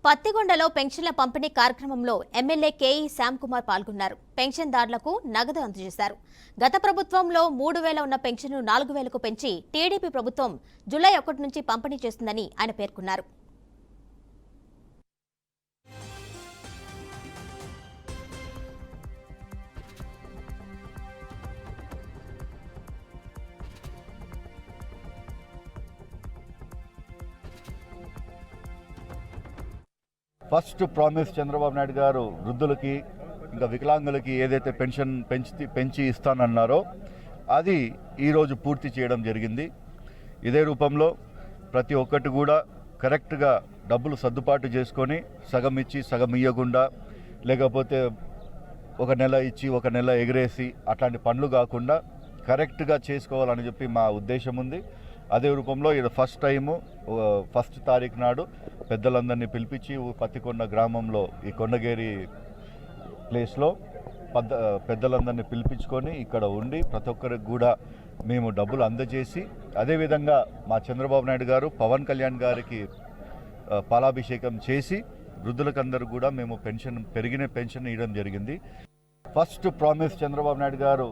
పత్తికొండలో పెన్షన్ల పంపిణీ కార్యక్రమంలో ఎమ్మెల్యే కేఈ శ్యామ్ కుమార్ పాల్గొన్నారు. పెన్షన్దారులకు నగదు అందజేశారు. గత ప్రభుత్వంలో 3,000 ఉన్న పెన్షన్ను 4,000కు పెంచి టీడీపీ ప్రభుత్వం జూలై 1 నుంచి పంపిణీ చేస్తుందని ఆయన పేర్కొన్నారు. ఫస్ట్ ప్రామిస్ చంద్రబాబు నాయుడు గారు వృద్ధులకి ఇంకా వికలాంగులకి ఏదైతే పెన్షన్ పెంచి ఇస్తానన్నారో అది ఈరోజు పూర్తి చేయడం జరిగింది. ఇదే రూపంలో ప్రతి ఒక్కటి కూడా కరెక్ట్గా డబ్బులు సర్దుబాటు చేసుకొని సగం ఇచ్చి సగం ఇవ్వకుండా, లేకపోతే ఒక నెల ఇచ్చి ఒక నెల ఎగిరేసి అట్లాంటి పనులు కాకుండా కరెక్ట్గా చేసుకోవాలని చెప్పి మా ఉద్దేశం ఉంది. అదే రూపంలో ఇది ఫస్ట్ టైము 1 తారీఖు నాడు పెద్దలందరినీ పిలిపించి పత్తికొండ గ్రామంలో ఈ కొండగేరి ప్లేస్లో పెద్దలందరినీ పిలిపించుకొని ఇక్కడ ఉండి ప్రతి ఒక్కరికి కూడా మేము డబ్బులు అందజేసి, అదేవిధంగా మా చంద్రబాబు నాయుడు గారు పవన్ కళ్యాణ్ గారికి పాలాభిషేకం చేసి వృద్ధులకందరూ కూడా మేము పెరిగిన పెన్షన్ ఇవ్వడం జరిగింది. ఫస్ట్ ప్రామిస్ చంద్రబాబు నాయుడు గారు